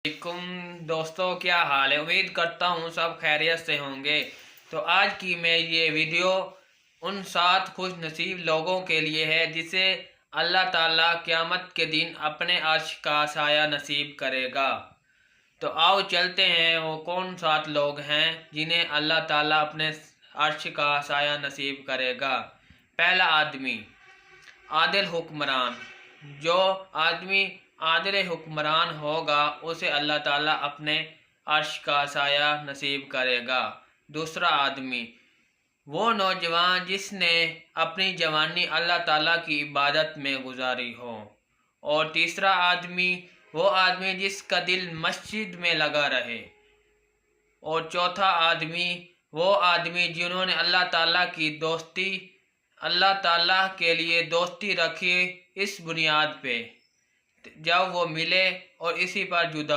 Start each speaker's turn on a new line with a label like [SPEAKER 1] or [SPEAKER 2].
[SPEAKER 1] दोस्तों, क्या हाल है। उम्मीद करता हूँ सब खैरियत से होंगे। तो आज की मैं ये वीडियो उन 7 खुश नसीब लोगों के लिए है जिसे अल्लाह ताला क़यामत के दिन अपने अर्श का साया नसीब करेगा। तो आओ चलते हैं, वो कौन 7 लोग हैं जिन्हें अल्लाह ताला अपने अर्श का साया नसीब करेगा। पहला आदमी आदिल हुक्मरान। जो आदमी आदिल हुक्मरान होगा उसे अल्लाह ताला अपने अर्श का साया नसीब करेगा। दूसरा आदमी वो नौजवान जिसने अपनी जवानी अल्लाह ताला की इबादत में गुजारी हो। और तीसरा आदमी वो आदमी जिसका दिल मस्जिद में लगा रहे। और चौथा आदमी वो आदमी जिन्होंने अल्लाह ताला की दोस्ती, अल्लाह ताला के लिए दोस्ती रखी इस बुनियाद पे जब वो मिले और इसी पर जुदा